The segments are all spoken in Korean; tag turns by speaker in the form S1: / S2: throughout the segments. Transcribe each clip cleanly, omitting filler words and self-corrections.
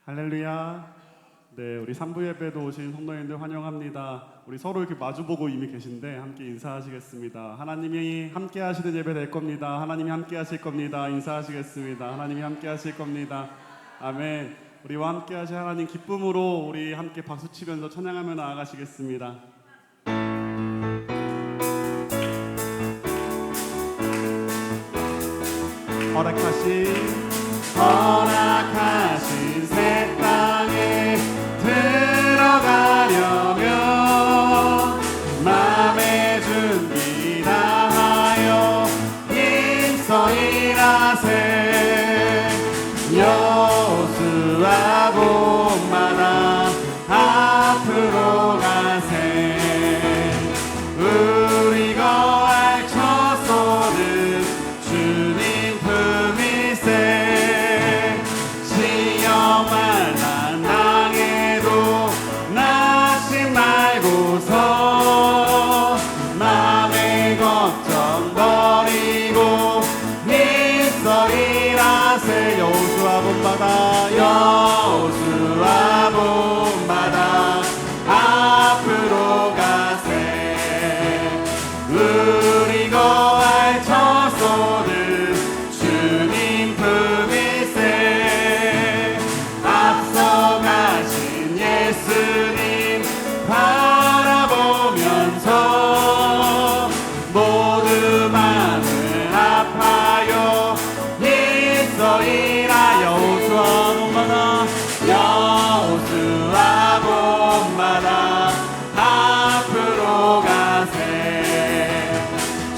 S1: 할렐루야. 네, 우리 3부 예배도 오신 성도님들 환영합니다. 우리 서로 이렇게 마주보고 이미 계신데 함께 인사하시겠습니다. 하나님이 함께 하시는 예배 될 겁니다. 하나님이 함께 하실 겁니다. 인사하시겠습니다. 하나님이 함께 하실 겁니다. 아멘. 우리와 함께 하실 하나님 기쁨으로 우리 함께 박수치면서 찬양하며 나아가시겠습니다. 허락하신 새 땅에 들어가려면 마음의 준비 다하여 힘써 일하세. 여호수아 봄마다 앞으로 가세. 우리 거할 처소는 주님 품일세. 시험할 난항에도 낙심 말고서 마음의 걱정 버리고 힘써 일하세. 여호수아 봄마다 여호수아 봄마다 앞으로 가세. 우리 거할 처소는 주님 품일세. 앞서가신 예수님 바라보면서 모두 마음을 아파요 힘써 일하여. 여호수아 봄마다 여호수아 봄마다 앞으로 가세.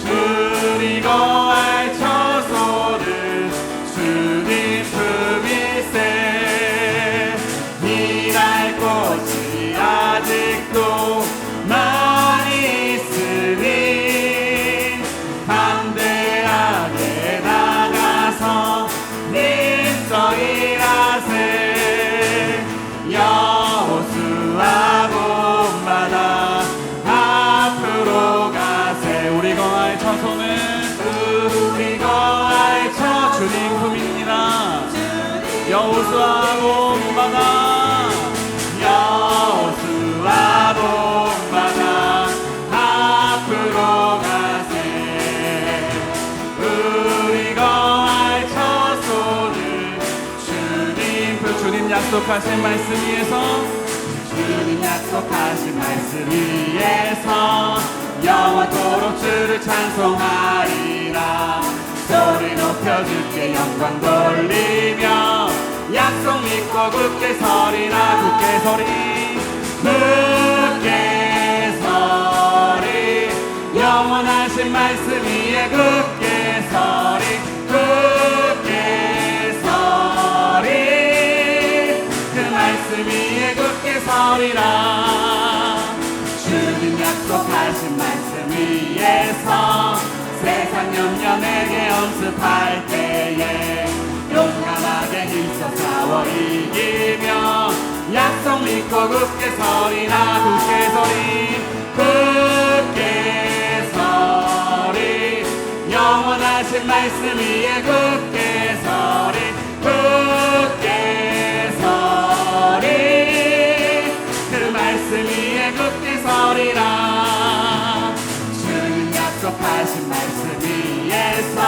S1: 주리 거할 처소는 주님 품일세. 일할 곳이 아직도 많이 있으니 담대하게 나가서 힘써 일하세. 여호수아 봄마다 앞으로 가세. 우리 거할 처소는 우리 거할 처 주님 품입니다. 여호수아 봄마다 여호수아 봄마다 앞으로 가세. 우리 거할 처소는 주님 약속하신 말씀 위에서 주님 약속하신 말씀 위에서 영원토록 주를 찬송하리라. 소리 높여 주께 영광 돌리며 약속 믿고 굳게 서리라. 굳게 서리 굳게 서리. 영원하신 말씀 위에 굳게 서리 굳게 서리. 그 말씀 위에 굳게 서리라. 주님 약속하신 말씀 위에서 세상 염려 내게 엄습할 때에 용감하게 힘써 싸워 이기며 약속 믿고 굳게 서리라. 굳게 서리 굳게 서리. 영원하신 말씀 위에 굳게 서리 굳게 서리. 그 말씀 위에 굳게 서리라. 주님 약속하신 말씀 위에서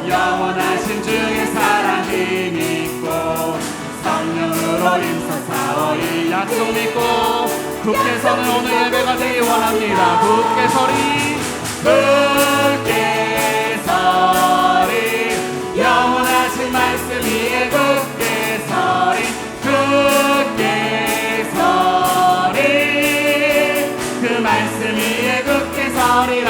S1: 영원하신 주의 사랑 힘있고 성령으로 힘써 싸워 이 약속 믿고 굳게 서는 오늘 예배가 되기 원합니다. 굳게 서리 굳게 서리. 영원하신 말씀 위에 굳게 서리 굳게 서리. 그 말씀 위에 굳게 서리라.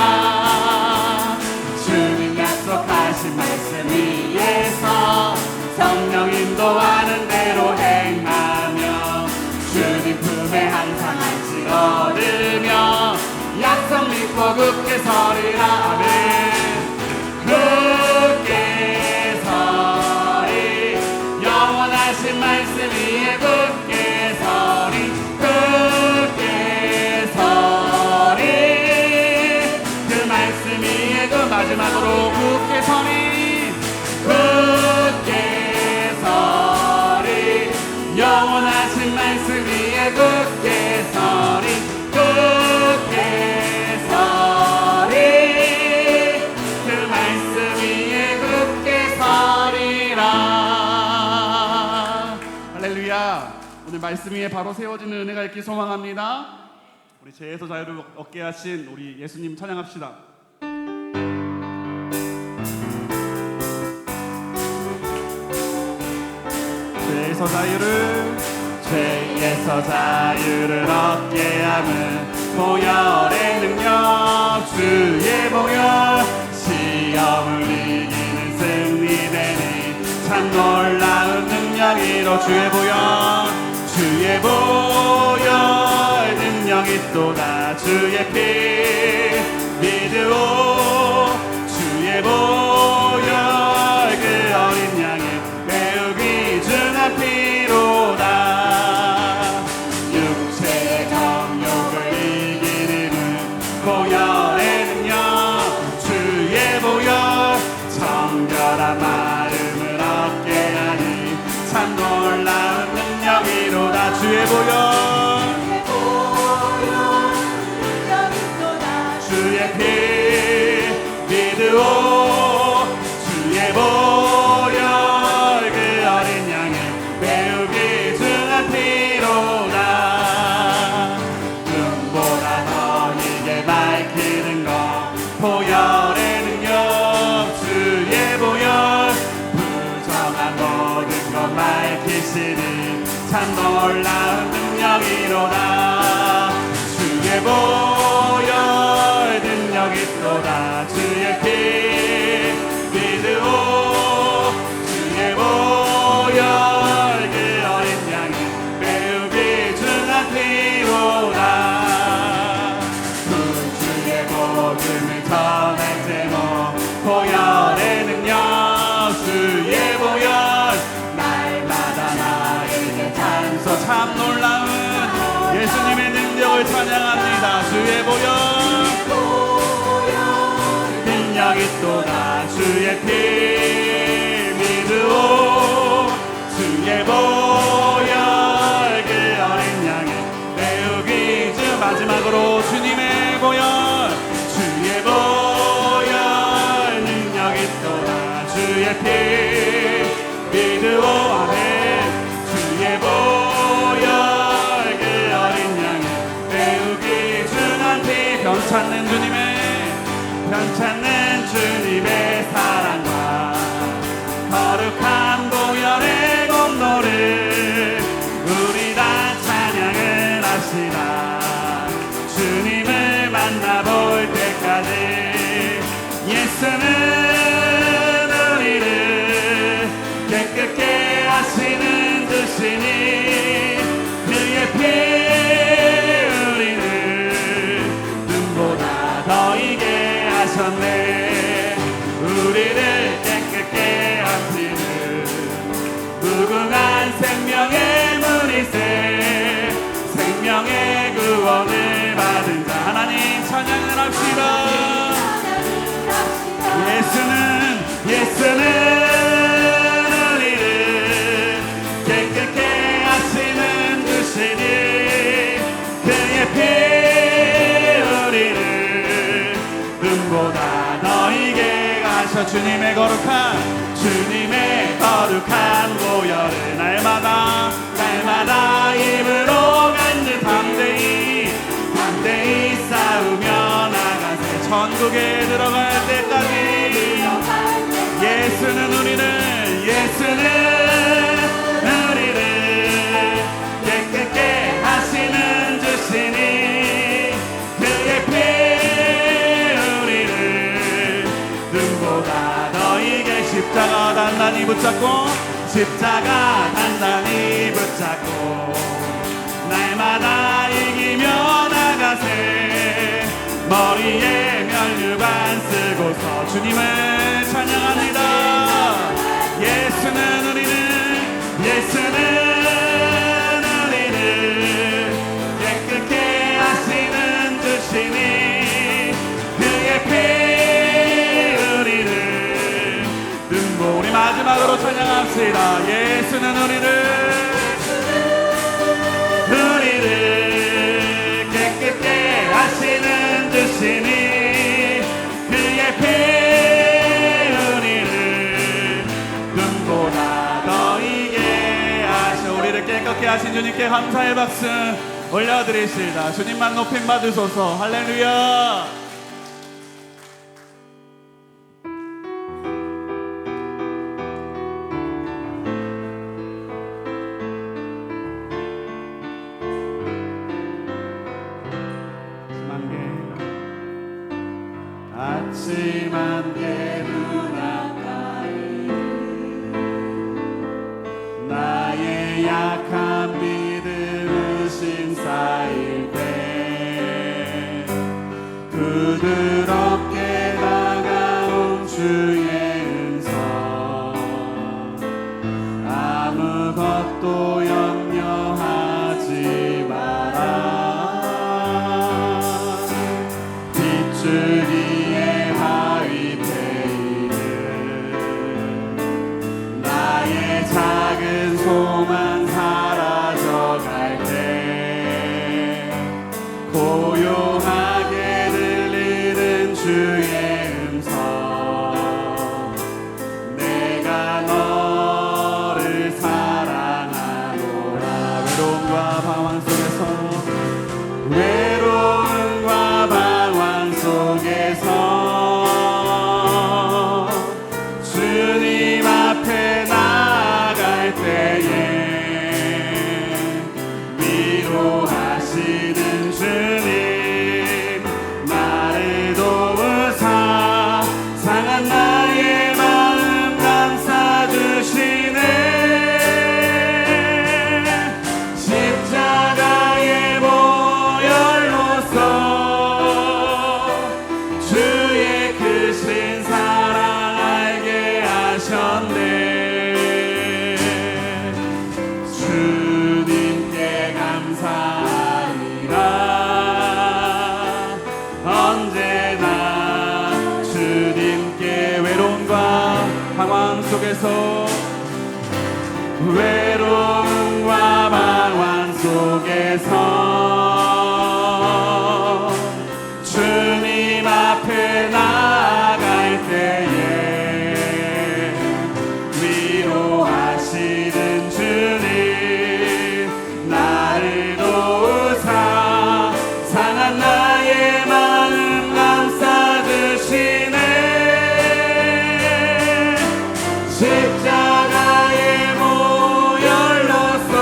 S1: 주님 약속하신 말씀 위에서 성령 인도하는 대로 행하며 주님 품에 항상 안식 얻으며 약속 믿고 굳게 서리라. 아멘. 굳게 서리. 영원하신 말씀 위에 굳게 서리 굳게 서리. 그 말씀 위에 그 마지막으로 굳게 서리 굳게 서리. 감사합니다. 오늘 말씀 위에 바로 세워지는 은혜가 있길 소망합니다. 우리 죄에서 자유를 얻게 하신 우리 예수님 찬양합시다. 죄에서 자유를 얻게 함은 보혈의 능력, 주의 보혈, 시험을 이기는 승리되니 참 놀라운 능력이로 주의 보혈 능력이 또다. 주의 피 믿으오, 주의 보혈 그 어린 양의 매우 귀중한 피로다. 육체의 정욕을 이기는 보혈의 능력, 주의 보혈, 정결한 마음을 얻게 하니 참 놀라운 능력이로다. 주의 보혈, 주의 피 믿으오, 주의 보혈 그 어린 양의 매우 귀중한 피로다. 눈보다 더 이게 밝히는 것 보혈의 능력, 주의 보혈, 부정한 모든 것 밝히시니 참 놀라운 능력이로다. 주의 보혈 능력이 또다. 주의 피 믿으오, 주의 보혈 그 어린 양의 매우 귀중한 피로다. 구주의 복음을 전할 제목 보혈의 능력, 주의 보혈, 날마다 나에게 단서 참 놀라운 예수님의 능력을 찬양합니다. 주의 보혈 능력이 또다. 주의 피 믿으오, 주의 보혈 그 어린 양의 매우 귀중. 마지막으로 주님의 보혈, 주의 보혈 능력이 또다. 주의 피 믿으오, 아멘. 주의 보혈 그 어린 양의 매우 귀중한 피, 변찮는 주님의 사랑과 거룩한 보혈의 공로를 우리 다 찬양을 합시다. 주님을 만나볼 때까지 예수는 우리를 깨끗게 하시는 주시니 그의 피 우리를 눈보다 더 이게 하셨네. 우리를 깨끗게 하시는 무궁한 생명의 문이세, 생명의 구원을 받은 자 하나님 찬양을 합시다. 예수는 우리를 깨끗게 하시는 주시니 그의 피 우리를 눈보다 더 이게 하셔. 주님의 거룩한 보혈을 날마다 입으로 갖는 담대히 싸우며 나가세. 천국에 들어갈 때까지 예수는 우리를 깨끗게 하시는 주시니 그의 피 우리를 눈보다 더 이게 십자가 단단히 붙잡고 날마다 이기며 나가세. 머리에 면류관 쓰고서 주님을 찬양합니다. 예수는 우리를 깨끗게 하시는 주시니 그의 피 우리를 우리 마지막으로 찬양합시다. 예수는 우리를 깨끗게 하시는 주시니 그의 피 우리를 눈보다 더 이게 하셔. 우리를 깨끗게 이렇게 하신 주님께 감사의 박수 올려드리시다. 주님만 높임 받으소서. 할렐루야. 아침 안개 눈앞가이 나의 약한 믿음은 심사일 때 부드럽게 다가온 주의 음성 아무것도 염려하지 마라 빗줄기 작은 소만 사라져갈 때 고요하게 들리는 주의 음성 내가 너를 사랑하노라 외로움과 방황 속에서 주님 앞에 때에 위로하시는 주님 나를 도우사 상한 나의 마음 감싸주시네 십자가의 보혈로서 주의 크신 사랑 알게 하셨네 주님께 감사하리라 언제나 주님께 외로움과 방황 속에서 주님 앞에 나아갈 때에 위로하시는 주님 나를 도우사 상한 나의 마음 감싸주시네 십자가의 보혈로서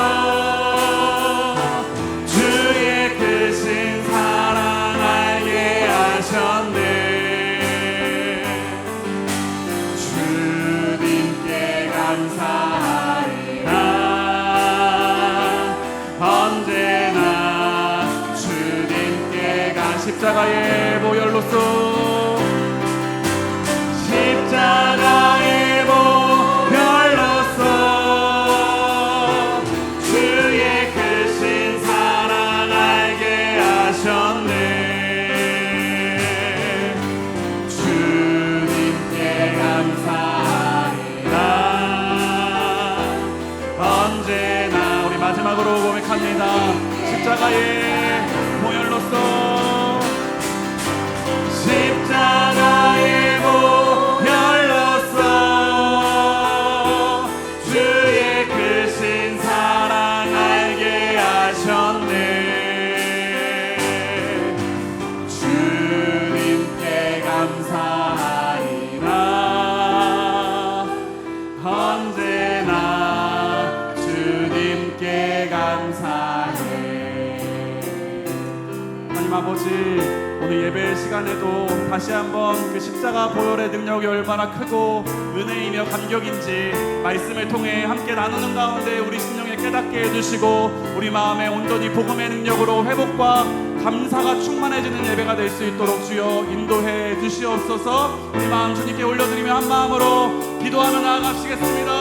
S1: 주의 크신 사랑 알게 하셨네 주님께 감사하리라 언제나 주님께 십자가의 보혈로서 십자가의 보혈로서 주의 크신 사랑 알게 하셨네 주님께 감사하리라 언제나 우리 마지막으로 고백합니다 십자가의 보혈로서 십자가의 보혈로서 주의 크신 사랑 알게 하셨네 주님께 감사하리라 언제나 주님께 감사해 하나님 아버지 오늘 예배 시간에도 다시 한번 그 십자가 보혈의 능력이 얼마나 크고 은혜이며 감격인지 말씀을 통해 함께 나누는 가운데 우리 심령에 깨닫게 해주시고 우리 마음에 온전히 복음의 능력으로 회복과 감사가 충만해지는 예배가 될 수 있도록 주여 인도해 주시옵소서. 우리 마음 주님께 올려드리며 한 마음으로 기도하며 나아가시겠습니다.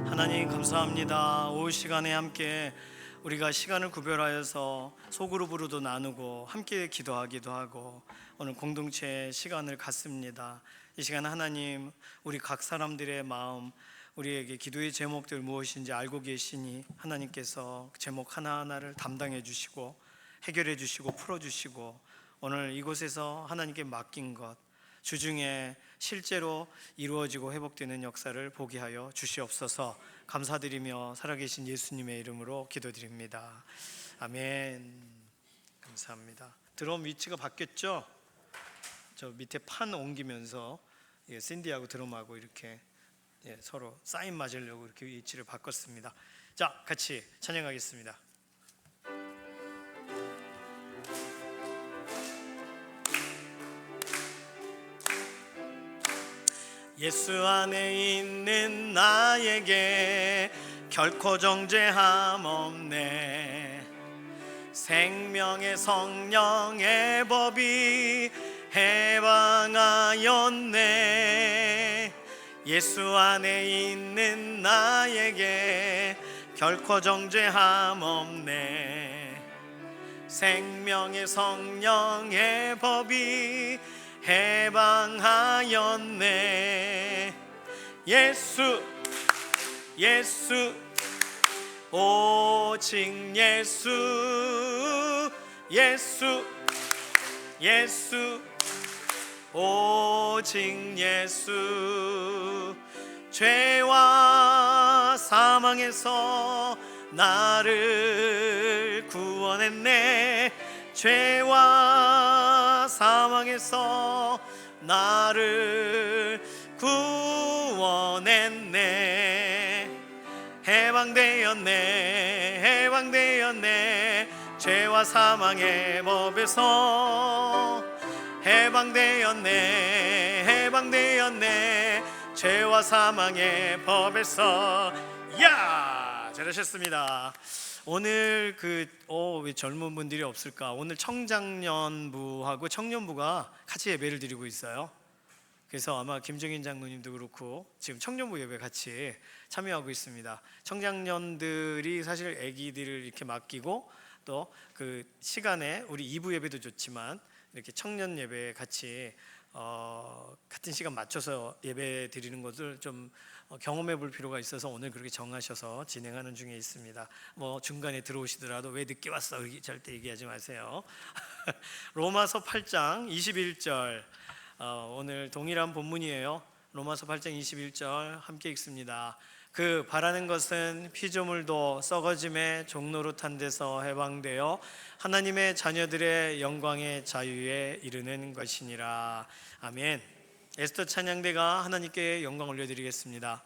S2: 하나님 감사합니다. 오후 시간에 함께 우리가 시간을 구별하여서 소그룹으로도 나누고 함께 기도하기도 하고 오늘 공동체 시간을 갖습니다. 이 시간 하나님 우리 각 사람들의 마음, 우리에게 기도의 제목들 무엇인지 알고 계시니 하나님께서 제목 하나하나를 담당해 주시고 해결해 주시고 풀어 주시고 오늘 이곳에서 하나님께 맡긴 것 주중에 실제로 이루어지고 회복되는 역사를 보게 하여 주시옵소서. 감사드리며 살아계신 예수님의 이름으로 기도드립니다. 아멘. 감사합니다. 드럼 위치가 바뀌었죠? 저 밑에 판 옮기면서 샌디하고 드럼하고 이렇게 서로 사인 맞으려고 이렇게 위치를 바꿨습니다. 자, 같이 찬양하겠습니다. 예수 안에 있는 나에게 결코 정죄함 없네. 생명의 성령의 법이 해방하였네. 예수 안에 있는 나에게 결코 정죄함 없네. 생명의 성령의 법이 해방하였네. 예수 예수 오직 예수 예수 예수 오직 예수. 죄와 사망에서 나를 구원했네. 죄와 사망에서 나를 구원했네. 해방되었네. 해방되었네. 죄와 사망의 법에서 해방되었네. 해방되었네. 죄와 사망의 법에서. 야, 잘하셨습니다. 오늘 왜 젊은 분들이 없을까? 오늘 청장년부하고 청년부가 같이 예배를 드리고 있어요. 그래서 아마 김정인 장로님도 그렇고 지금 청년부 예배 같이 참여하고 있습니다. 청장년들이 사실 아기들을 이렇게 맡기고 또 그 시간에 우리 2부 예배도 좋지만 이렇게 청년 예배 같이 같은 시간 맞춰서 예배 드리는 것을 좀 경험해 볼 필요가 있어서 오늘 그렇게 정하셔서 진행하는 중에 있습니다. 뭐 중간에 들어오시더라도 왜 늦게 왔어? 절대 얘기하지 마세요. 로마서 8장 21절 오늘 동일한 본문이에요. 로마서 8장 21절 함께 읽습니다. 그 바라는 것은 피조물도 썩어짐의 종로로 탄 데서 해방되어 하나님의 자녀들의 영광의 자유에 이르는 것이니라. 아멘. 에스더 찬양대가 하나님께 영광 올려드리겠습니다.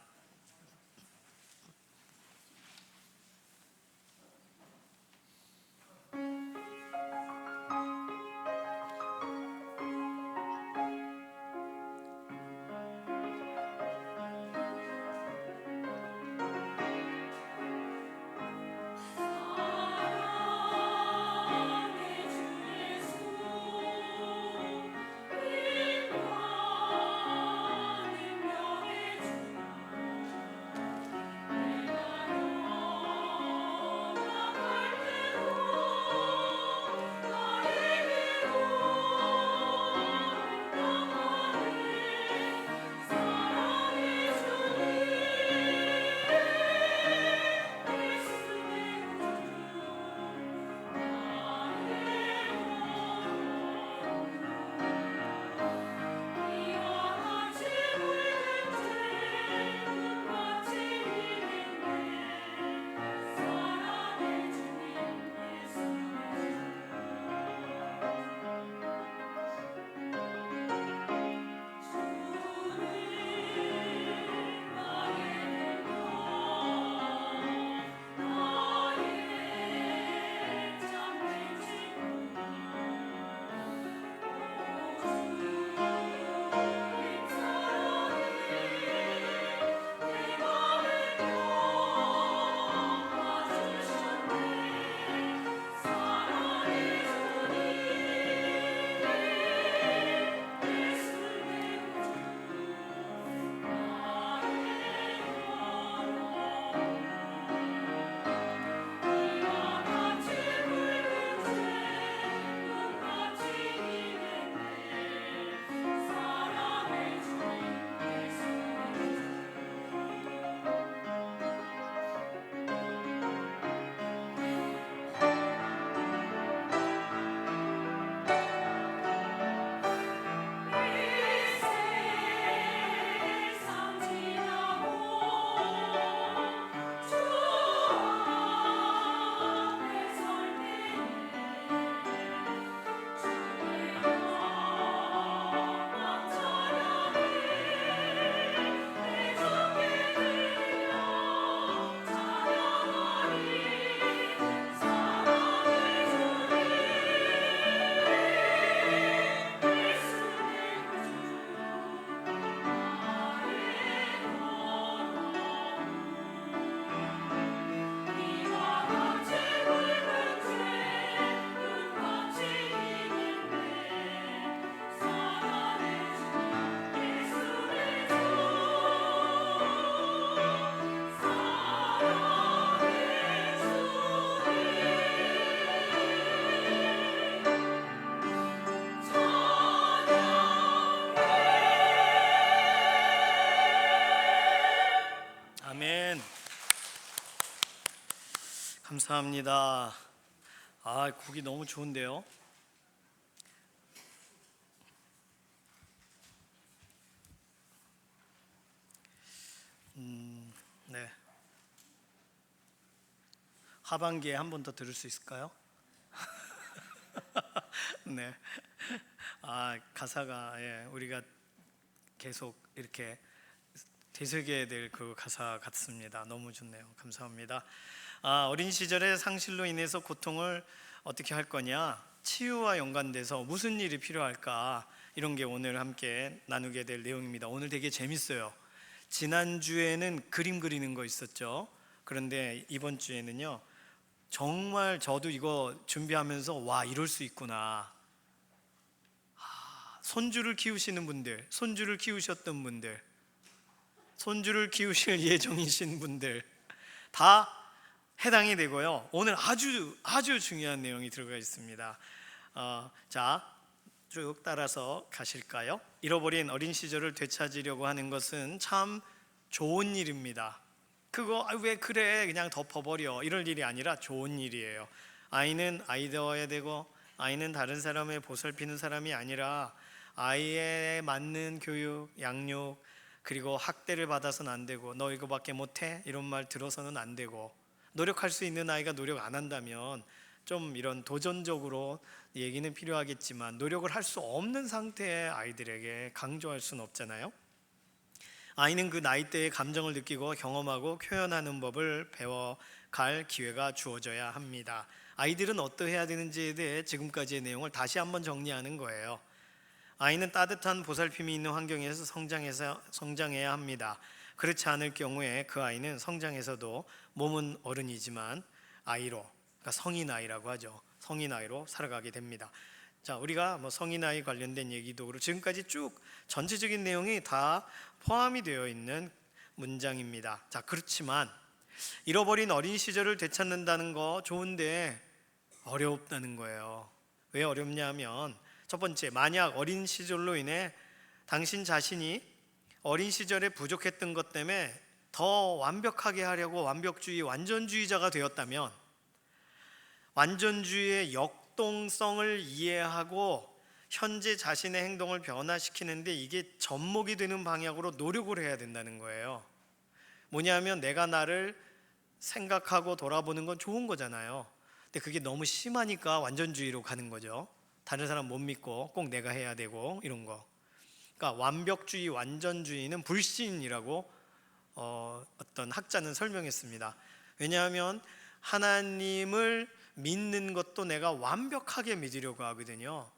S2: 감사합니다. 아, 곡이 너무 좋은데요. 네. 하반기에 한 번 더 들을 수 있을까요? 네. 가사가 우리가 계속 이렇게 되새겨야 될 그 가사 같습니다. 너무 좋네요. 감사합니다. 어린 시절의 상실로 인해서 고통을 어떻게 할 거냐, 치유와 연관돼서 무슨 일이 필요할까, 이런 게 오늘 함께 나누게 될 내용입니다. 오늘 되게 재밌어요. 지난주에는 그림 그리는 거 있었죠. 그런데 이번 주에는요, 정말 저도 이거 준비하면서 와, 이럴 수 있구나. 손주를 키우시는 분들, 손주를 키우셨던 분들, 손주를 키우실 예정이신 분들 다 해당이 되고요. 오늘 아주 중요한 내용이 들어가 있습니다. 자, 쭉 따라서 가실까요? 잃어버린 어린 시절을 되찾으려고 하는 것은 참 좋은 일입니다. 그거 왜 그래 그냥 덮어버려, 이럴 일이 아니라 좋은 일이에요. 아이는 아이되어야 되고, 아이는 다른 사람을 보살피는 사람이 아니라 아이에 맞는 교육, 양육, 그리고 학대를 받아서는 안 되고, 너 이거밖에 못해? 이런 말 들어서는 안 되고, 노력할 수 있는 아이가 노력 안 한다면 좀 이런 도전적으로 얘기는 필요하겠지만, 노력을 할 수 없는 상태의 아이들에게 강조할 수는 없잖아요. 아이는 그 나이대의 감정을 느끼고 경험하고 표현하는 법을 배워갈 기회가 주어져야 합니다. 아이들은 어떠해야 되는지에 대해 지금까지의 내용을 다시 한번 정리하는 거예요. 아이는 따뜻한 보살핌이 있는 환경에서 성장해야 합니다. 그렇지 않을 경우에 그 아이는 성장해서도 몸은 어른이지만 아이로, 그러니까 성인 아이라고 하죠. 성인 아이로 살아가게 됩니다. 자, 우리가 성인 아이 관련된 얘기도 그렇고 지금까지 쭉 전체적인 내용이 다 포함이 되어 있는 문장입니다. 자, 그렇지만 잃어버린 어린 시절을 되찾는다는 거 좋은데 어렵다는 거예요. 왜 어렵냐면, 첫 번째, 만약 어린 시절로 인해 당신 자신이 어린 시절에 부족했던 것 때문에 더 완벽하게 하려고 완벽주의, 완전주의자가 되었다면, 완전주의의 역동성을 이해하고 현재 자신의 행동을 변화시키는데 이게 접목이 되는 방향으로 노력을 해야 된다는 거예요. 뭐냐면, 내가 나를 생각하고 돌아보는 건 좋은 거잖아요. 근데 그게 너무 심하니까 완전주의로 가는 거죠. 다른 사람 못 믿고 꼭 내가 해야 되고 이런 거. 그러니까 완벽주의, 완전주의는 불신이라고 어떤 학자는 설명했습니다. 왜냐하면 하나님을 믿는 것도 내가 완벽하게 믿으려고 하거든요.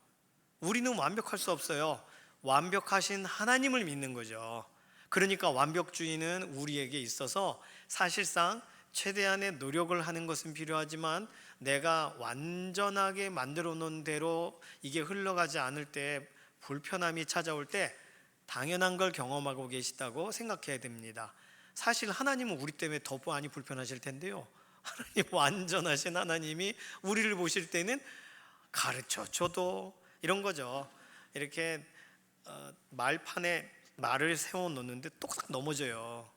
S2: 우리는 완벽할 수 없어요. 완벽하신 하나님을 믿는 거죠. 그러니까 완벽주의는 우리에게 있어서 사실상 최대한의 노력을 하는 것은 필요하지만, 내가 완전하게 만들어 놓은 대로 이게 흘러가지 않을 때, 불편함이 찾아올 때 당연한 걸 경험하고 계시다고 생각해야 됩니다. 사실 하나님은 우리 때문에 더 많이 불편하실 텐데요, 하나님, 완전하신 하나님이 우리를 보실 때는 가르쳐줘도 이런 거죠. 이렇게 말판에 말을 세워 놓는데 똑딱 넘어져요.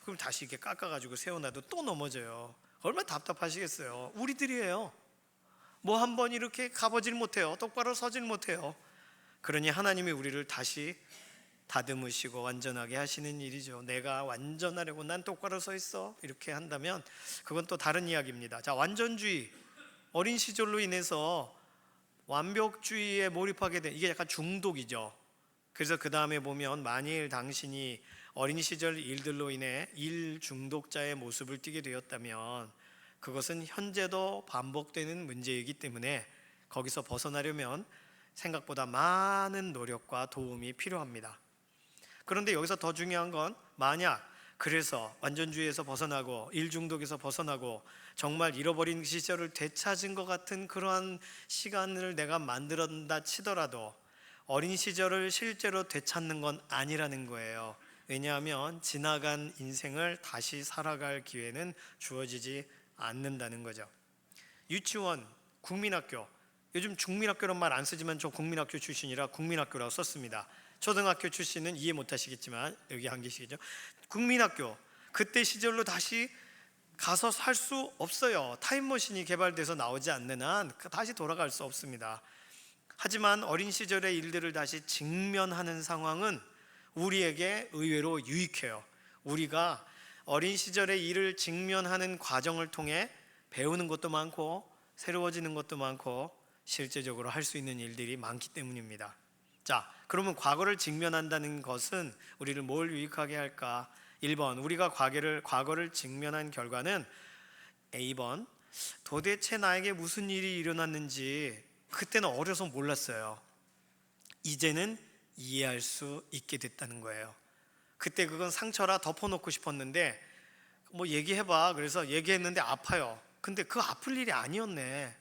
S2: 그럼 다시 이렇게 깎아가지고 세워놔도 또 넘어져요. 얼마나 답답하시겠어요. 우리들이에요. 뭐 한 번 이렇게 가보질 못해요. 똑바로 서질 못해요. 그러니 하나님이 우리를 다시 다듬으시고 완전하게 하시는 일이죠. 내가 완전하려고 난 똑바로 서 있어 이렇게 한다면 그건 또 다른 이야기입니다. 자, 완전주의, 어린 시절로 인해서 완벽주의에 몰입하게 된, 이게 약간 중독이죠. 그래서 그 다음에 보면, 만일 당신이 어린 시절 일들로 인해 일 중독자의 모습을 띠게 되었다면 그것은 현재도 반복되는 문제이기 때문에 거기서 벗어나려면 생각보다 많은 노력과 도움이 필요합니다. 그런데 여기서 더 중요한 건, 만약 그래서 완전주의에서 벗어나고 일 중독에서 벗어나고 정말 잃어버린 시절을 되찾은 것 같은 그러한 시간을 내가 만들었다 치더라도 어린 시절을 실제로 되찾는 건 아니라는 거예요. 왜냐하면 지나간 인생을 다시 살아갈 기회는 주어지지 않는다는 거죠. 유치원, 국민학교, 요즘 중민학교란 말 안 쓰지만 저 국민학교 출신이라 국민학교라고 썼습니다. 초등학교 출신은 이해 못 하시겠지만 여기 한 계시겠죠. 국민학교, 그때 시절로 다시 가서 살 수 없어요. 타임머신이 개발돼서 나오지 않는 한 다시 돌아갈 수 없습니다. 하지만 어린 시절의 일들을 다시 직면하는 상황은 우리에게 의외로 유익해요. 우리가 어린 시절의 일을 직면하는 과정을 통해 배우는 것도 많고 새로워지는 것도 많고 실제적으로 할 수 있는 일들이 많기 때문입니다. 자, 그러면 과거를 직면한다는 것은 우리를 뭘 유익하게 할까? 1번, 우리가 과거를 직면한 결과는 A번, 도대체 나에게 무슨 일이 일어났는지 그때는 어려서 몰랐어요. 이제는 이해할 수 있게 됐다는 거예요. 그때 그건 상처라 덮어놓고 싶었는데 뭐 얘기해봐. 그래서 얘기했는데 아파요. 근데 그 아플 일이 아니었네.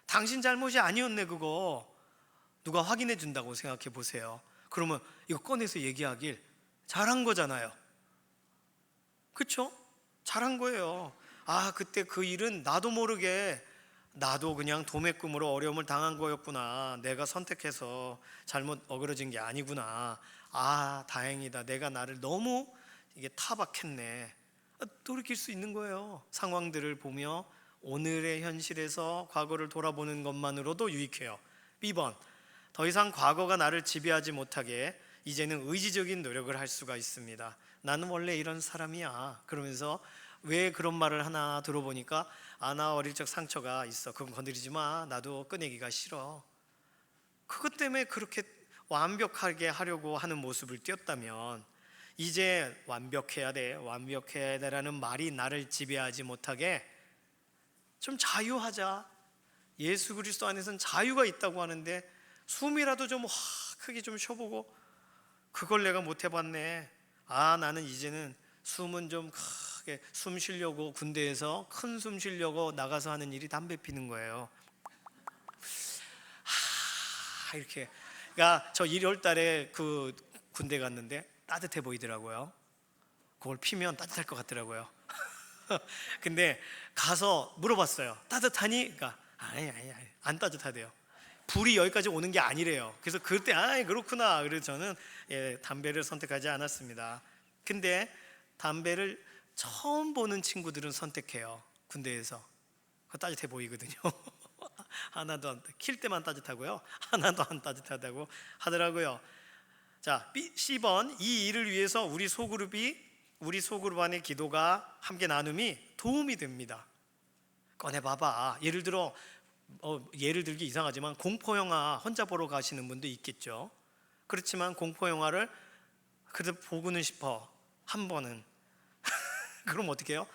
S2: 당신 잘못이 아니었네. 그거 누가 확인해 준다고 생각해 보세요. 그러면 이거 꺼내서 얘기하길 잘한 거잖아요. 그렇죠? 잘한 거예요. 아, 그때 그 일은 나도 모르게 나도 그냥 도매금으로 어려움을 당한 거였구나. 내가 선택해서 잘못 어그러진 게 아니구나. 아, 다행이다. 내가 나를 너무 이게 타박했네. 돌이킬 수 있는 거예요. 상황들을 보며 오늘의 현실에서 과거를 돌아보는 것만으로도 유익해요. B번, 더 이상 과거가 나를 지배하지 못하게 이제는 의지적인 노력을 할 수가 있습니다. 나는 원래 이런 사람이야. 그러면서 왜 그런 말을 하나 들어보니까 나 어릴 적 상처가 있어. 그건 건드리지 마. 나도 꺼내기가 싫어. 그것 때문에 그렇게 완벽하게 하려고 하는 모습을 띄었다면 이제 완벽해야 돼라는 말이 나를 지배하지 못하게 좀 자유하자. 예수 그리스도 안에서는 자유가 있다고 하는데 숨이라도 좀 크게 좀 쉬어보고 그걸 내가 못 해봤네. 나는 이제는 숨은 좀 크게 숨 쉬려고 군대에서 큰 숨 쉬려고 나가서 하는 일이 담배 피는 거예요. 이렇게. 그러니까 저 1월 달에 그 군대 갔는데 따뜻해 보이더라고요. 그걸 피면 따뜻할 것 같더라고요. 근데 가서 물어봤어요. 따뜻하니? 그러니까 아니 안 따뜻하대요. 불이 여기까지 오는 게 아니래요. 그래서 그때 그렇구나. 그래서 저는 담배를 선택하지 않았습니다. 근데 담배를 처음 보는 친구들은 선택해요. 군대에서. 그거 따뜻해 보이거든요. 하나도 안, 킬 때만 따뜻하고요. 하나도 안 따뜻하다고 하더라고요. 자, C번, 이 일을 위해서 우리 소그룹 안의 기도가 함께 나눔이 도움이 됩니다. 꺼내봐봐. 예를 들기 이상하지만 공포영화 혼자 보러 가시는 분도 있겠죠. 그렇지만 공포영화를 그래도 보고는 싶어. 한 번은. 그럼 어떻게 해요?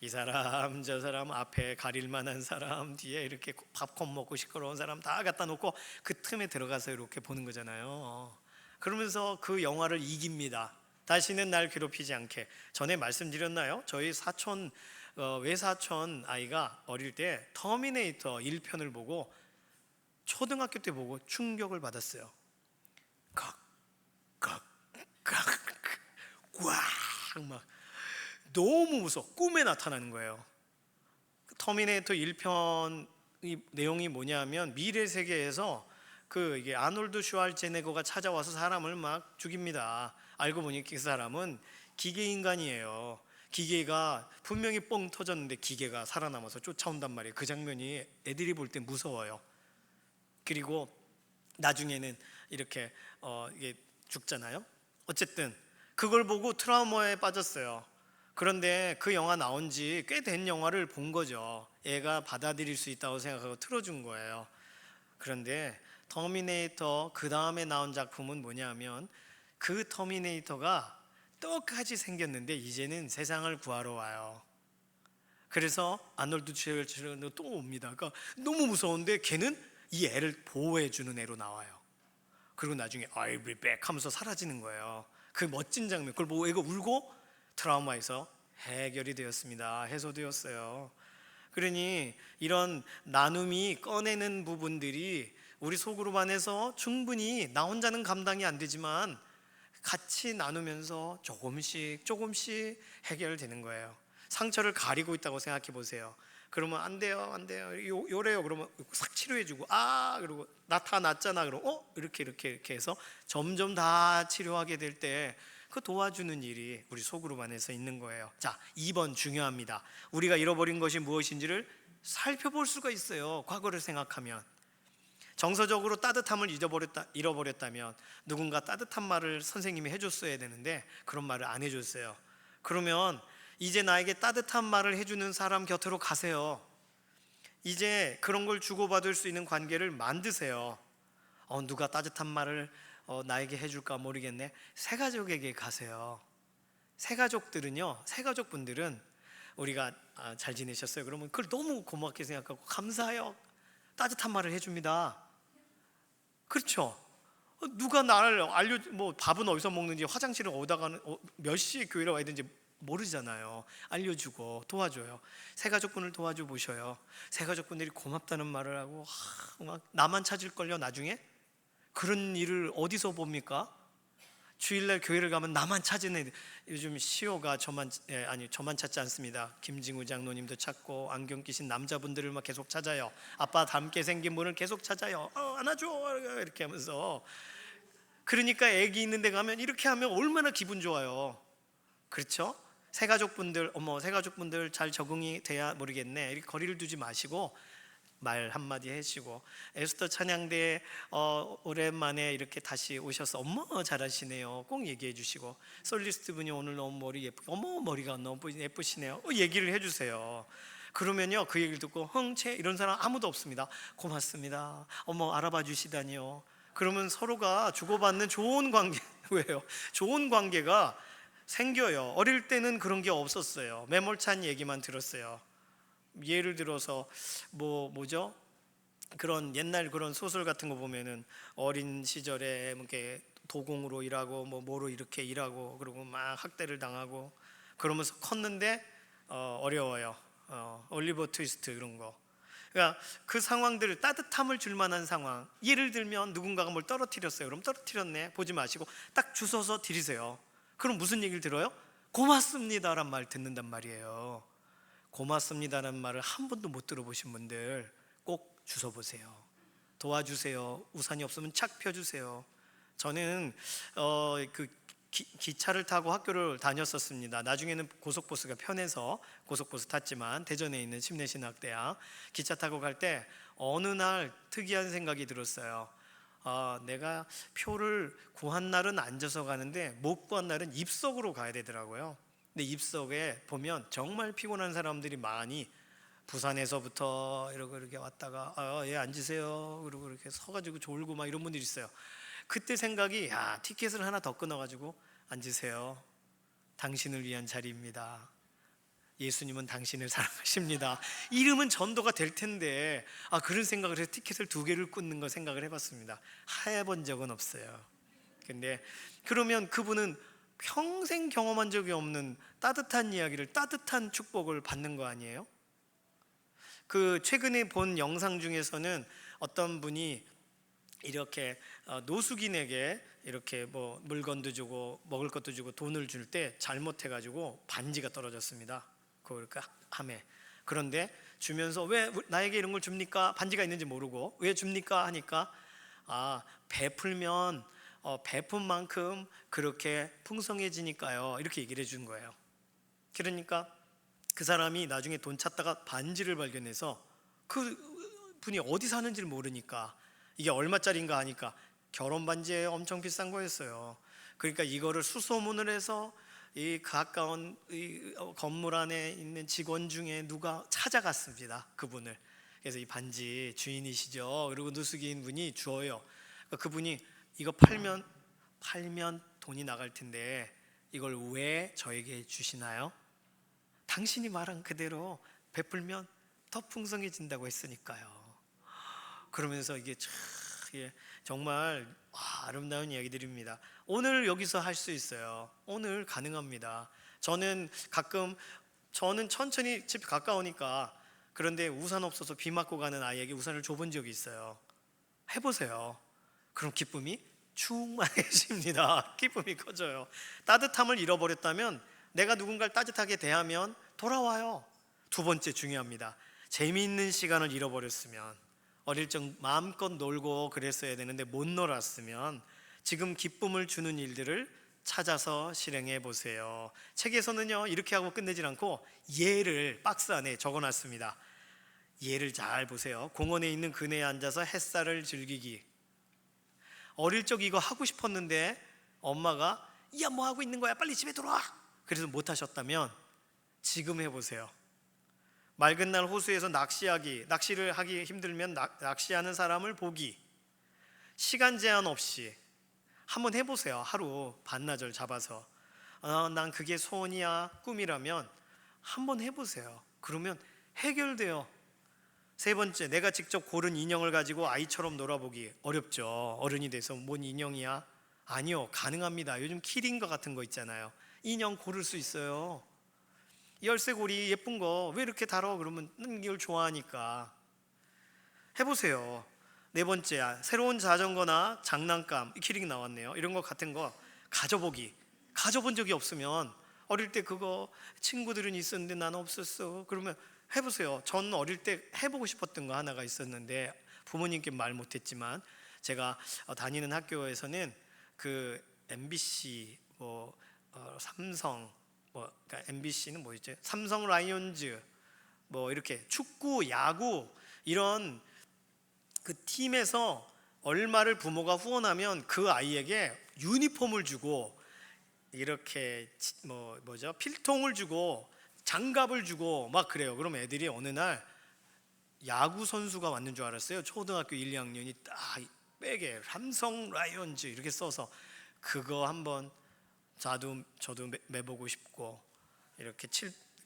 S2: 이 사람 저 사람 앞에 가릴 만한 사람 뒤에 이렇게 팝콘 먹고 시끄러운 사람 다 갖다 놓고 그 틈에 들어가서 이렇게 보는 거잖아요. 그러면서 그 영화를 이깁니다. 다시는 날 괴롭히지 않게. 전에 말씀드렸나요? 저희 사촌 외사촌 아이가 어릴 때 터미네이터 1편을 보고 초등학교 때 보고 충격을 받았어요. 막 너무 무서워. 꿈에 나타나는 거예요. 터미네이터 1편 내용이 뭐냐면 미래 세계에서 이게 아놀드 슈왈제네거가 찾아와서 사람을 막 죽입니다. 알고 보니 그 사람은 기계 인간이에요. 기계가 분명히 뻥 터졌는데 기계가 살아남아서 쫓아온단 말이에요. 그 장면이 애들이 볼 때 무서워요. 그리고 나중에는 이렇게 이게 죽잖아요. 어쨌든 그걸 보고 트라우마에 빠졌어요. 그런데 그 영화 나온 지 꽤 된 영화를 본 거죠. 애가 받아들일 수 있다고 생각하고 틀어준 거예요. 그런데 터미네이터 그 다음에 나온 작품은 뭐냐면 그 터미네이터가 똑같이 생겼는데 이제는 세상을 구하러 와요. 그래서 아놀드 슈왈제네거가 또 옵니다. 그러니까 너무 무서운데 걔는 이 애를 보호해주는 애로 나와요. 그리고 나중에 I'll be back 하면서 사라지는 거예요. 그 멋진 장면. 그걸 보고 애가 울고 트라우마에서 해결이 되었습니다. 해소되었어요. 그러니 이런 나눔이 꺼내는 부분들이 우리 소그룹 안에서 충분히 나 혼자는 감당이 안 되지만 같이 나누면서 조금씩 해결되는 거예요. 상처를 가리고 있다고 생각해 보세요. 그러면 안 돼요. 요래요. 그러면 싹 치료해주고 그리고 나타났잖아. 그러고 이렇게 해서 점점 다 치료하게 될 때 그 도와주는 일이 우리 소그룹 안에서 있는 거예요. 자, 2번 중요합니다. 우리가 잃어버린 것이 무엇인지를 살펴볼 수가 있어요. 과거를 생각하면. 정서적으로 따뜻함을 잃어버렸다면 누군가 따뜻한 말을 선생님이 해줬어야 되는데 그런 말을 안 해줬어요. 그러면 이제 나에게 따뜻한 말을 해주는 사람 곁으로 가세요. 이제 그런 걸 주고받을 수 있는 관계를 만드세요. 누가 따뜻한 말을 나에게 해줄까 모르겠네. 새가족에게 가세요. 새가족분들은 우리가 잘 지내셨어요? 그러면 그걸 너무 고맙게 생각하고 감사해요. 따뜻한 말을 해줍니다. 그렇죠? 누가 나를 뭐 밥은 어디서 먹는지, 화장실은 어디다 가는, 몇 시에 교회로 와야 되는지 모르잖아요. 알려주고 도와줘요. 새가족분을 도와줘 보셔요. 새가족분들이 고맙다는 말을 하고 막 나만 찾을걸요. 나중에 그런 일을 어디서 봅니까? 주일날 교회를 가면 나만 찾은 애들. 요즘 시호가 저만 찾지 않습니다. 김징우 장로님도 찾고 안경 끼신 남자분들을 막 계속 찾아요. 아빠 닮게 생긴 분을 계속 찾아요. 안아줘 이렇게 하면서. 그러니까 애기 있는 데 가면 이렇게 하면 얼마나 기분 좋아요. 그렇죠? 새가족분들 잘 적응이 돼야 모르겠네. 이렇게 거리를 두지 마시고 말 한마디 해주시고. 에스더 찬양대에 오랜만에 이렇게 다시 오셔서 어머 잘하시네요 꼭 얘기해 주시고, 솔리스트 분이 오늘 너무 머리 예쁘게, 어머 머리가 너무 예쁘시네요 얘기를 해주세요. 그러면요 그 얘기를 듣고 흥채 이런 사람 아무도 없습니다. 고맙습니다. 어머 알아봐 주시다니요. 그러면 서로가 주고받는 좋은 관계 왜요? 좋은 관계가 생겨요. 어릴 때는 그런 게 없었어요. 매몰찬 얘기만 들었어요. 예를 들어서 뭐죠? 그런 옛날 그런 소설 같은 거 보면은 어린 시절에 이렇게 도공으로 일하고 뭐로 이렇게 일하고 그리고 막 학대를 당하고 그러면서 컸는데 어려워요. 올리버 트위스트 그런 거. 그러니까 그 상황들을 따뜻함을 줄 만한 상황. 예를 들면 누군가가 뭘 떨어뜨렸어요. 그럼 떨어뜨렸네 보지 마시고 딱 주워서 드리세요. 그럼 무슨 얘기를 들어요? 고맙습니다란 말 듣는단 말이에요. 고맙습니다라는 말을 한 번도 못 들어보신 분들 꼭 주워 보세요. 도와주세요. 우산이 없으면 착 펴주세요. 저는 기차를 타고 학교를 다녔었습니다. 나중에는 고속버스가 편해서 고속버스 탔지만 대전에 있는 침례신학대학 기차 타고 갈 때 어느 날 특이한 생각이 들었어요. 내가 표를 구한 날은 앉아서 가는데 못 구한 날은 입석으로 가야 되더라고요. 근데 입석에 보면 정말 피곤한 사람들이 많이 부산에서부터 이렇게 왔다가 예 앉으세요 그리고 이렇게 서가지고 졸고 막 이런 분들이 있어요. 그때 생각이 티켓을 하나 더 끊어가지고 앉으세요. 당신을 위한 자리입니다. 예수님은 당신을 사랑하십니다. 이러면 전도가 될 텐데 그런 생각을 해서 티켓을 2개를 끊는 거 생각을 해봤습니다. 해본 적은 없어요. 근데 그러면 그분은 평생 경험한 적이 없는 따뜻한 이야기를, 따뜻한 축복을 받는 거 아니에요? 그 최근에 본 영상 중에서는 어떤 분이 이렇게 노숙인에게 이렇게 뭐 물건도 주고 먹을 것도 주고 돈을 줄 때 잘못해가지고 반지가 떨어졌습니다. 그걸 함에. 그런데 주면서 왜 나에게 이런 걸 줍니까? 반지가 있는지 모르고 왜 줍니까? 하니까 베풀면 베푼 만큼 그렇게 풍성해지니까요. 이렇게 얘기를 해준 거예요. 그러니까 그 사람이 나중에 돈 찾다가 반지를 발견해서 그 분이 어디 사는지를 모르니까 이게 얼마짜리인가 하니까 결혼 반지에 엄청 비싼 거였어요. 그러니까 이거를 수소문을 해서 이 가까운 이 건물 안에 있는 직원 중에 누가 찾아갔습니다. 그분을. 그래서 이 반지 주인이시죠? 그리고 누수기인 분이 주어요. 그러니까 그분이 이거 팔면 돈이 나갈 텐데 이걸 왜 저에게 주시나요? 당신이 말한 그대로 베풀면 더 풍성해진다고 했으니까요. 그러면서 이게 정말 아름다운 이야기들입니다. 오늘 여기서 할 수 있어요. 오늘 가능합니다. 저는 천천히 집 가까우니까 그런데 우산 없어서 비 맞고 가는 아이에게 우산을 줘본 적이 있어요. 해보세요. 그럼 기쁨이 충만해집니다. 기쁨이 커져요. 따뜻함을 잃어버렸다면 내가 누군가를 따뜻하게 대하면 돌아와요. 2번째 중요합니다. 재미있는 시간을 잃어버렸으면, 어릴 적 마음껏 놀고 그랬어야 되는데 못 놀았으면 지금 기쁨을 주는 일들을 찾아서 실행해 보세요. 책에서는요 이렇게 하고 끝내질 않고 예를 박스 안에 적어놨습니다. 예를 잘 보세요. 공원에 있는 그네에 앉아서 햇살을 즐기기. 어릴 적 이거 하고 싶었는데 엄마가 야 뭐 하고 있는 거야 빨리 집에 들어와 그래서 못 하셨다면 지금 해보세요. 맑은 날 호수에서 낚시를 하기 힘들면 낚시하는 사람을 보기. 시간 제한 없이 한번 해보세요. 하루 반나절 잡아서 난 그게 소원이야 꿈이라면 한번 해보세요. 그러면 해결돼요. 세 번째, 내가 직접 고른 인형을 가지고 아이처럼 놀아보기. 어렵죠. 어른이 돼서 뭔 인형이야? 아니요, 가능합니다. 요즘 키링과 같은 거 있잖아요. 인형 고를 수 있어요. 열쇠고리 예쁜 거 왜 이렇게 다뤄? 그러면 이걸 좋아하니까 해보세요. 네 번째, 새로운 자전거나 장난감, 키링 나왔네요. 이런 거 같은 거 가져보기. 가져본 적이 없으면 어릴 때 그거 친구들은 있었는데 나는 없었어. 그러면 해보세요. 전 어릴 때 해보고 싶었던 거 하나가 있었는데 부모님께 말 못했지만 제가 다니는 학교에서는 그 MBC 삼성 그러니까 MBC는 뭐였지? 삼성 라이온즈 이렇게 축구, 야구 이런 그 팀에서 얼마를 부모가 후원하면 그 아이에게 유니폼을 주고 이렇게 필통을 주고 장갑을 주고 막 그래요. 그럼 애들이 어느 날 야구 선수가 왔는 줄 알았어요. 초등학교 1, 2학년이 딱 백에 삼성 라이온즈 이렇게 써서 그거 한번 저도 매보고 싶고 이렇게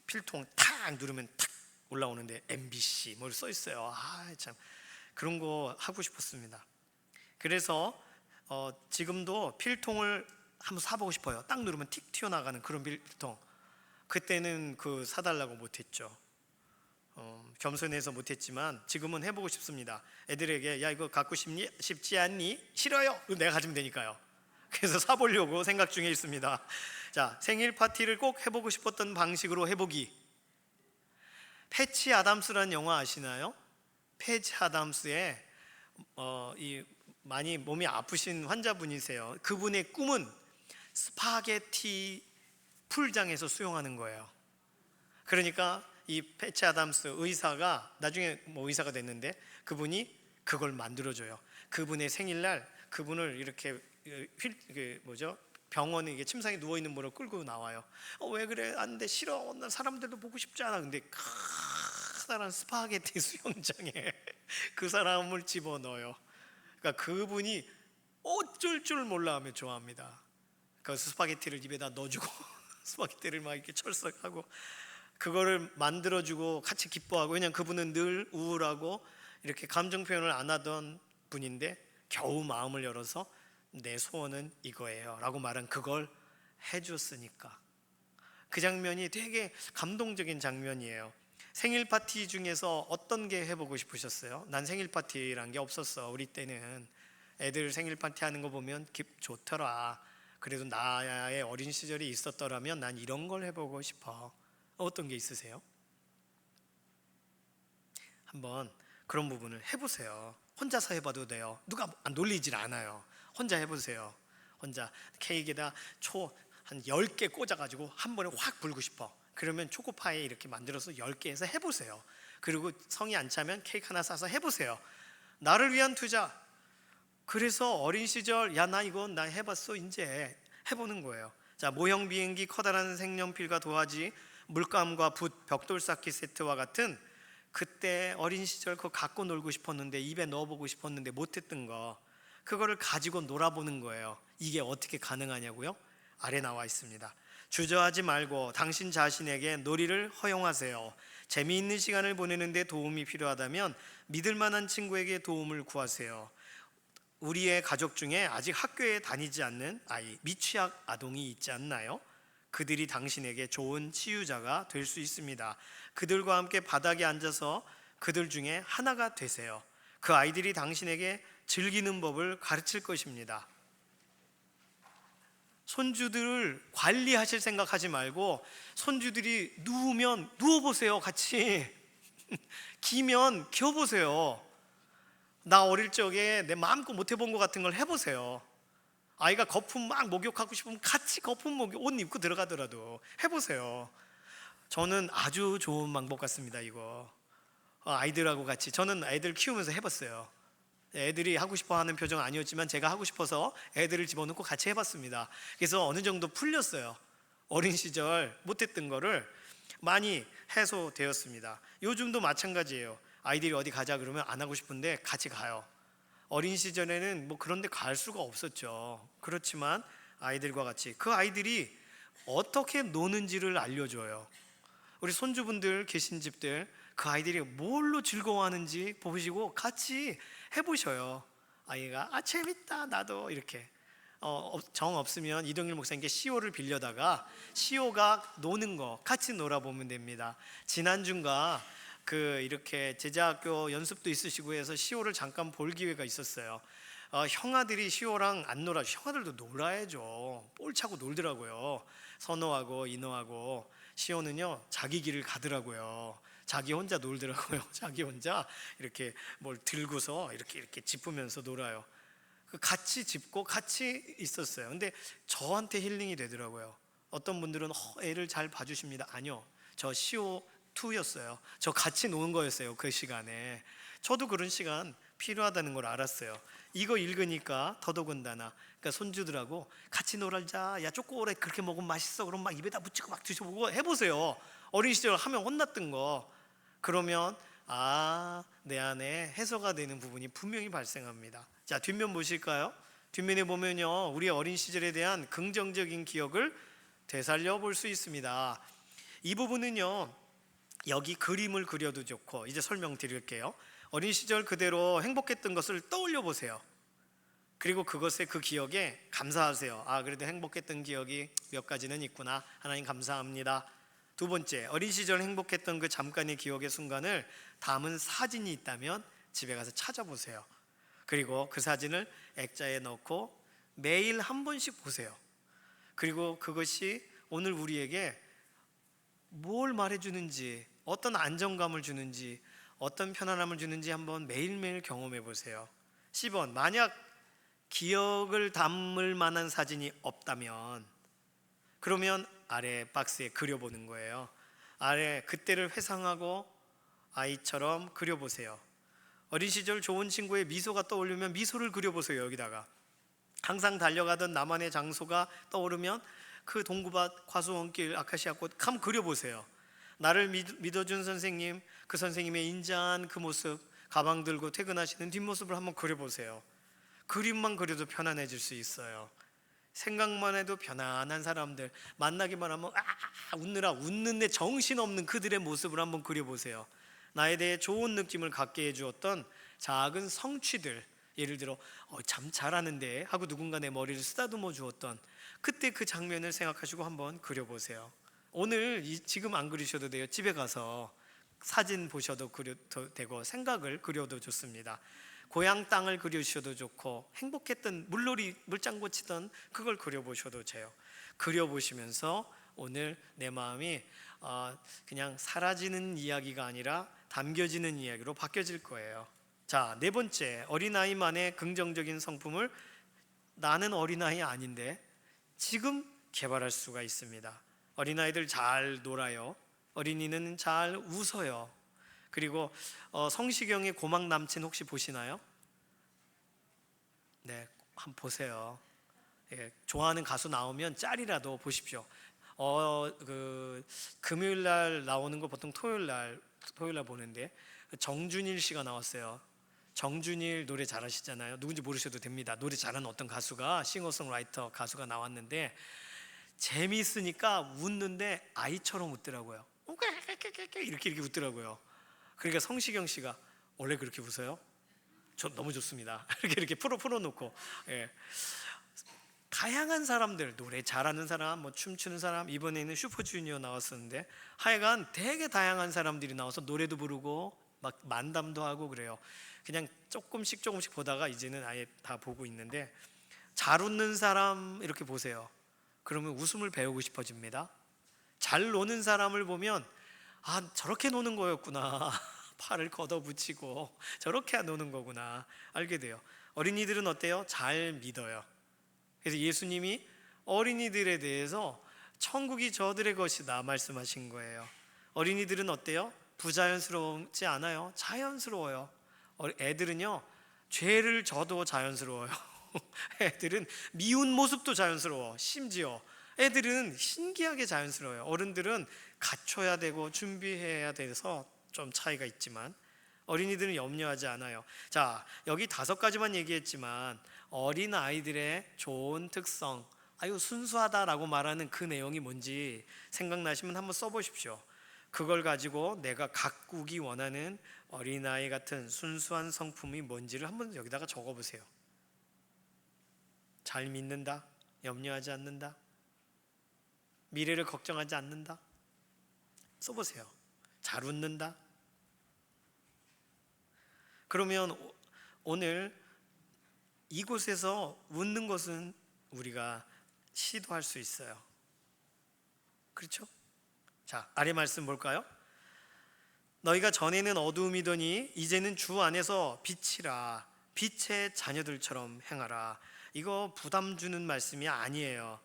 S2: 필통 탁 누르면 탁 올라오는데 MBC 뭘 써 있어요. 참 그런 거 하고 싶었습니다. 그래서 지금도 필통을 한번 사보고 싶어요. 딱 누르면 틱 튀어나가는 그런 필통. 그때는 사달라고 못했죠. 겸손해서 못했지만 지금은 해보고 싶습니다. 애들에게 야 이거 갖고 싶지 않니? 싫어요. 내가 가지면 되니까요. 그래서 사보려고 생각 중에 있습니다. 자, 생일 파티를 꼭 해보고 싶었던 방식으로 해보기. 패치 아담스라는 영화 아시나요? 패치 아담스의 많이 몸이 아프신 환자분이세요. 그분의 꿈은 스파게티 풀장에서 수영하는 거예요. 그러니까 이 패치 아담스 의사가 나중에 의사가 됐는데 그분이 그걸 만들어줘요. 그분의 생일날 그분을 이렇게 병원에 이게 침상에 누워 있는 분을 끌고 나와요. 왜 그래? 안 돼, 싫어. 난 사람들도 보고 싶지 않아. 근데 커다란 스파게티 수영장에 그 사람을 집어 넣어요. 그러니까 그분이 어쩔 줄 몰라 하며 좋아합니다. 그 스파게티를 입에다 넣어주고 스파게티를 막 이렇게 철썩하고 그거를 만들어주고 같이 기뻐하고. 왜냐면 그분은 늘 우울하고 이렇게 감정 표현을 안 하던 분인데 겨우 마음을 열어서 내 소원은 이거예요 라고 말한 그걸 해줬으니까. 그 장면이 되게 감동적인 장면이에요. 생일 파티 중에서 어떤 게 해보고 싶으셨어요? 난 생일 파티란 게 없었어. 우리 때는 애들 생일 파티 하는 거 보면 좋더라. 그래도 나의 어린 시절이 있었더라면 난 이런 걸 해보고 싶어. 어떤 게 있으세요? 한번 그런 부분을 해보세요. 혼자서 해봐도 돼요. 누가 놀리질 않아요. 혼자 해보세요. 혼자 케이크에다 초 한 10개 꽂아가지고 한 번에 확 불고 싶어. 그러면 초코파이 이렇게 만들어서 10개 해서 해보세요. 그리고 성이 안 차면 케이크 하나 싸서 해보세요. 나를 위한 투자. 그래서 어린 시절 나 해봤어 이제 해보는 거예요. 자, 모형 비행기, 커다란 색연필과 도화지, 물감과 붓, 벽돌 쌓기 세트와 같은 그때 어린 시절 그거 갖고 놀고 싶었는데 입에 넣어보고 싶었는데 못했던 거, 그거를 가지고 놀아보는 거예요. 이게 어떻게 가능하냐고요? 아래 나와 있습니다. 주저하지 말고 당신 자신에게 놀이를 허용하세요. 재미있는 시간을 보내는데 도움이 필요하다면 믿을 만한 친구에게 도움을 구하세요. 우리의 가족 중에 아직 학교에 다니지 않는 아이, 미취학 아동이 있지 않나요? 그들이 당신에게 좋은 치유자가 될 수 있습니다. 그들과 함께 바닥에 앉아서 그들 중에 하나가 되세요. 그 아이들이 당신에게 즐기는 법을 가르칠 것입니다. 손주들을 관리하실 생각하지 말고 손주들이 누우면 누워보세요. 같이 기면 기어보세요. 나 어릴 적에 내 마음껏 못 해본 것 같은 걸 해보세요. 아이가 거품 막 목욕하고 싶으면 같이 거품 목욕 옷 입고 들어가더라도 해보세요. 저는 아주 좋은 방법 같습니다. 이거 아이들하고 같이, 저는 애들 키우면서 해봤어요. 애들이 하고 싶어 하는 표정은 아니었지만 제가 하고 싶어서 애들을 집어넣고 같이 해봤습니다. 그래서 어느 정도 풀렸어요. 어린 시절 못했던 거를 많이 해소되었습니다. 요즘도 마찬가지예요. 아이들이 어디 가자 그러면 안 하고 싶은데 같이 가요. 어린 시절에는 뭐 그런 데 갈 수가 없었죠. 그렇지만 아이들과 같이, 그 아이들이 어떻게 노는지를 알려줘요. 우리 손주분들 계신 집들, 그 아이들이 뭘로 즐거워하는지 보시고 같이 해보셔요. 아이가 재밌다 나도 이렇게. 정 없으면 이동일 목사님께 시오를 빌려다가 시오가 노는 거 같이 놀아보면 됩니다. 지난주인가 이렇게 제자학교 연습도 있으시고 해서 시오를 잠깐 볼 기회가 있었어요. 형아들이 시오랑 안 놀아, 형아들도 놀아야죠. 볼 차고 놀더라고요. 선호하고 인호하고. 시오는요 자기 길을 가더라고요. 자기 혼자 놀더라고요. 자기 혼자 이렇게 뭘 들고서 이렇게 짚으면서 놀아요. 같이 짚고 같이 있었어요. 근데 저한테 힐링이 되더라고요. 어떤 분들은 애를 잘 봐주십니다. 아니요, 저 CO2였어요. 저 같이 노는 거였어요. 그 시간에 저도 그런 시간 필요하다는 걸 알았어요. 이거 읽으니까 더더군다나, 그러니까 손주들하고 같이 놀자. 야 초코오레 그렇게 먹으면 맛있어. 그럼 막 입에다 묻히고 막 드셔보고 해보세요. 어린 시절 하면 혼났던 거. 그러면 내 안에 해소가 되는 부분이 분명히 발생합니다. 자, 뒷면 보실까요? 뒷면에 보면요, 우리 어린 시절에 대한 긍정적인 기억을 되살려 볼 수 있습니다. 이 부분은요, 여기 그림을 그려도 좋고, 이제 설명드릴게요. 어린 시절 그대로 행복했던 것을 떠올려 보세요. 그리고 그것에, 그 기억에 감사하세요. 그래도 행복했던 기억이 몇 가지는 있구나. 하나님 감사합니다. 두 번째, 어린 시절 행복했던 그 잠깐의 기억의 순간을 담은 사진이 있다면 집에 가서 찾아보세요. 그리고 그 사진을 액자에 넣고 매일 한 번씩 보세요. 그리고 그것이 오늘 우리에게 뭘 말해주는지, 어떤 안정감을 주는지, 어떤 편안함을 주는지 한번 매일매일 경험해 보세요. 10번, 만약 기억을 담을 만한 사진이 없다면, 그러면 아래 박스에 그려보는 거예요. 아래 그때를 회상하고 아이처럼 그려보세요. 어린 시절 좋은 친구의 미소가 떠오르면 미소를 그려보세요. 여기다가 항상 달려가던 나만의 장소가 떠오르면 그 동구밭, 과수원길, 아카시아꽃 한번 그려보세요. 나를 믿어준 선생님, 그 선생님의 인자한 그 모습, 가방 들고 퇴근하시는 뒷모습을 한번 그려보세요. 그림만 그려도 편안해질 수 있어요. 생각만 해도 편안한 사람들 만나기만 하면 웃는데 정신없는 그들의 모습을 한번 그려보세요. 나에 대해 좋은 느낌을 갖게 해주었던 작은 성취들, 예를 들어 참 잘하는데 하고 누군가 내 머리를 쓰다듬어 주었던 그때 그 장면을 생각하시고 한번 그려보세요. 오늘 지금 안 그리셔도 돼요. 집에 가서 사진 보셔도 그려도 되고 생각을 그려도 좋습니다. 고향 땅을 그려주셔도 좋고, 행복했던 물놀이 물장구 치던 그걸 그려보셔도 돼요. 그려보시면서 오늘 내 마음이 그냥 사라지는 이야기가 아니라 담겨지는 이야기로 바뀌어질 거예요. 자, 네 번째, 어린아이만의 긍정적인 성품을 나는 어린아이 아닌데 지금 개발할 수가 있습니다. 어린아이들 잘 놀아요. 어린이는 잘 웃어요. 그리고 성시경의 고막 남친 혹시 보시나요? 네, 한번 보세요. 예, 좋아하는 가수 나오면 짤이라도 보십시오. 금요일 날 나오는 거 보통 토요일 날 보는데 정준일 씨가 나왔어요. 정준일 노래 잘하시잖아요. 누군지 모르셔도 됩니다. 노래 잘하는 어떤 가수가, 싱어송라이터 가수가 나왔는데 재미있으니까 웃는데 아이처럼 웃더라고요. 이렇게 웃더라고요. 그러니까 성시경 씨가 원래 그렇게 웃어요? 저 너무 좋습니다. 이렇게 풀어놓고, 예. 다양한 사람들, 노래 잘하는 사람, 뭐 춤추는 사람, 이번에는 슈퍼주니어 나왔었는데 하여간 되게 다양한 사람들이 나와서 노래도 부르고 막 만담도 하고 그래요. 그냥 조금씩 보다가 이제는 아예 다 보고 있는데, 잘 웃는 사람 이렇게 보세요. 그러면 웃음을 배우고 싶어집니다. 잘 노는 사람을 보면 저렇게 노는 거였구나. 팔을 걷어붙이고 저렇게 노는 거구나 알게 돼요. 어린이들은 어때요? 잘 믿어요. 그래서 예수님이 어린이들에 대해서 천국이 저들의 것이다 말씀하신 거예요. 어린이들은 어때요? 부자연스럽지 않아요. 자연스러워요. 애들은요, 죄를 져도 자연스러워요. 애들은 미운 모습도 자연스러워. 심지어 애들은 신기하게 자연스러워요. 어른들은 갖춰야 되고 준비해야 돼서 좀 차이가 있지만 어린이들은 염려하지 않아요. 자, 여기 5가지만 얘기했지만 어린 아이들의 좋은 특성, 아유 순수하다라고 말하는 그 내용이 뭔지 생각나시면 한번 써보십시오. 그걸 가지고 내가 가꾸기 원하는 어린아이 같은 순수한 성품이 뭔지를 한번 여기다가 적어보세요. 잘 믿는다, 염려하지 않는다, 미래를 걱정하지 않는다, 써보세요. 잘 웃는다. 그러면 오늘 이곳에서 웃는 것은 우리가 시도할 수 있어요. 그렇죠? 자, 아래 말씀 볼까요? 너희가 전에는 어두움이더니 이제는 주 안에서 빛이라. 빛의 자녀들처럼 행하라. 이거 부담 주는 말씀이 아니에요.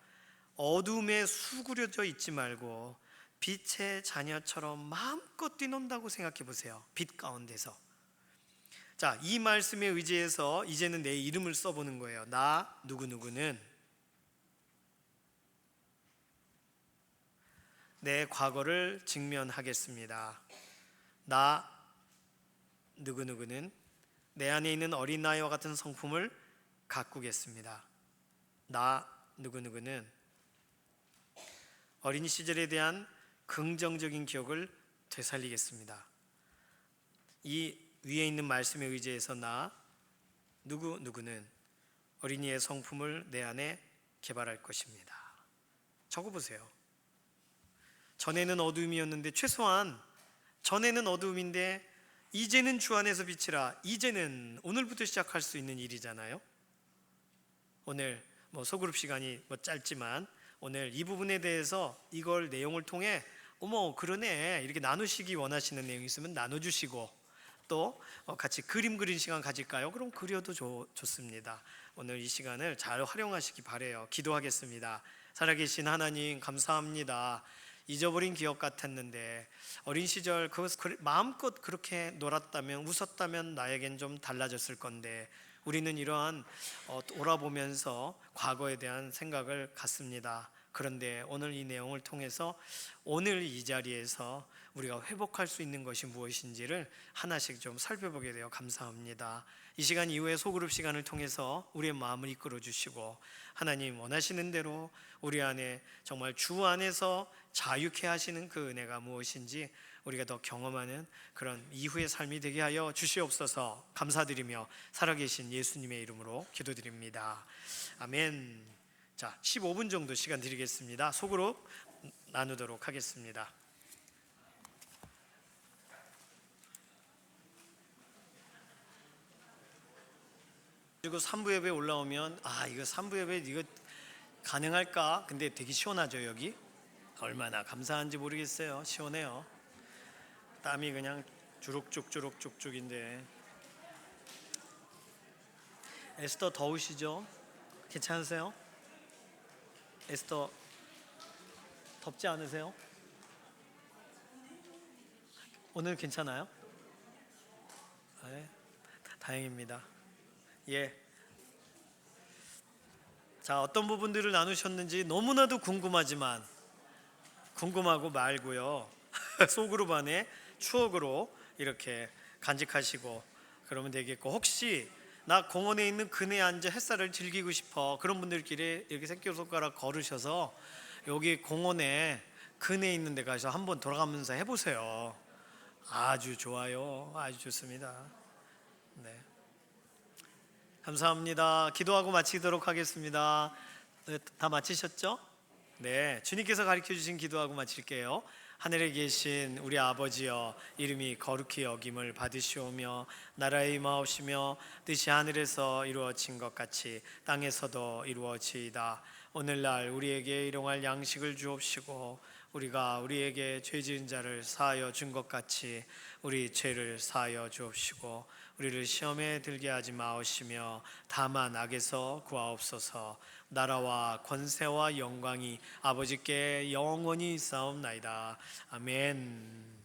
S2: 어두움에 수그려져 있지 말고 빛의 자녀처럼 마음껏 뛰논다고 생각해 보세요. 빛 가운데서. 자, 이 말씀에 의지해서 이제는 내 이름을 써보는 거예요. 나 누구누구는 내 과거를 직면하겠습니다. 나 누구누구는 내 안에 있는 어린아이와 같은 성품을 가꾸겠습니다. 나 누구누구는 어린 시절에 대한 긍정적인 기억을 되살리겠습니다. 이 위에 있는 말씀에 의지해서 나 누구누구는 어린이의 성품을 내 안에 개발할 것입니다. 적어보세요. 전에는 어두움이었는데, 최소한 전에는 어두움인데 이제는 주 안에서 빛이라. 이제는 오늘부터 시작할 수 있는 일이잖아요. 오늘 소그룹 시간이 짧지만 오늘 이 부분에 대해서 이걸 내용을 통해 어머 그러네 이렇게 나누시기 원하시는 내용이 있으면 나눠주시고, 또 같이 그림 그리는 시간 가질까요? 그럼 그려도 좋습니다. 오늘 이 시간을 잘 활용하시기 바래요. 기도하겠습니다. 살아계신 하나님 감사합니다. 잊어버린 기억 같았는데 어린 시절 마음껏 그렇게 놀았다면, 웃었다면 나에겐 좀 달라졌을 건데 우리는 이러한 돌아보면서 과거에 대한 생각을 갖습니다. 그런데 오늘 이 내용을 통해서 오늘 이 자리에서 우리가 회복할 수 있는 것이 무엇인지를 하나씩 좀 살펴보게 되어 감사합니다. 이 시간 이후에 소그룹 시간을 통해서 우리의 마음을 이끌어 주시고, 하나님 원하시는 대로 우리 안에 정말 주 안에서 자유케 하시는 그 은혜가 무엇인지 우리가 더 경험하는 그런 이후의 삶이 되게 하여 주시옵소서. 감사드리며 살아계신 예수님의 이름으로 기도드립니다. 아멘. 자, 15분 정도 시간 드리겠습니다. 소그룹 나누도록 하겠습니다. 그리고 3부 예배 올라오면 이거 3부 예배 이거 가능할까? 근데 되게 시원하죠. 여기 얼마나 감사한지 모르겠어요. 시원해요. 땀이 그냥 주룩쭉주룩쭉쭉인데. 에스더 더우시죠? 괜찮으세요? 에스더 덥지 않으세요? 오늘 괜찮아요? 네, 다행입니다. 예. 자, 어떤 부분들을 나누셨는지 너무나도 궁금하지만 궁금하고 말고요. 소그룹 안에 추억으로 이렇게 간직하시고 그러면 되겠고, 혹시 나 공원에 있는 그네 앉아 햇살을 즐기고 싶어 그런 분들끼리 이렇게 새끼손가락 걸으셔서 여기 공원에 그네 있는 데 가서 한번 돌아가면서 해보세요. 아주 좋아요. 아주 좋습니다. 네, 감사합니다. 기도하고 마치도록 하겠습니다. 네, 다 마치셨죠? 네, 주님께서 가르쳐 주신 기도하고 마칠게요. 하늘에 계신 우리 아버지여, 이름이 거룩히 여김을 받으시오며 나라의 임하옵시며 뜻이 하늘에서 이루어진 것 같이 땅에서도 이루어지이다. 오늘날 우리에게 일용할 양식을 주옵시고 우리가 우리에게 죄 지은 자를 사하여 준 것 같이 우리 죄를 사하여 주옵시고 우리를 시험에 들게 하지 마옵시며 다만 악에서 구하옵소서. 나라와 권세와 영광이 아버지께 영원히 있사옵나이다. 아멘.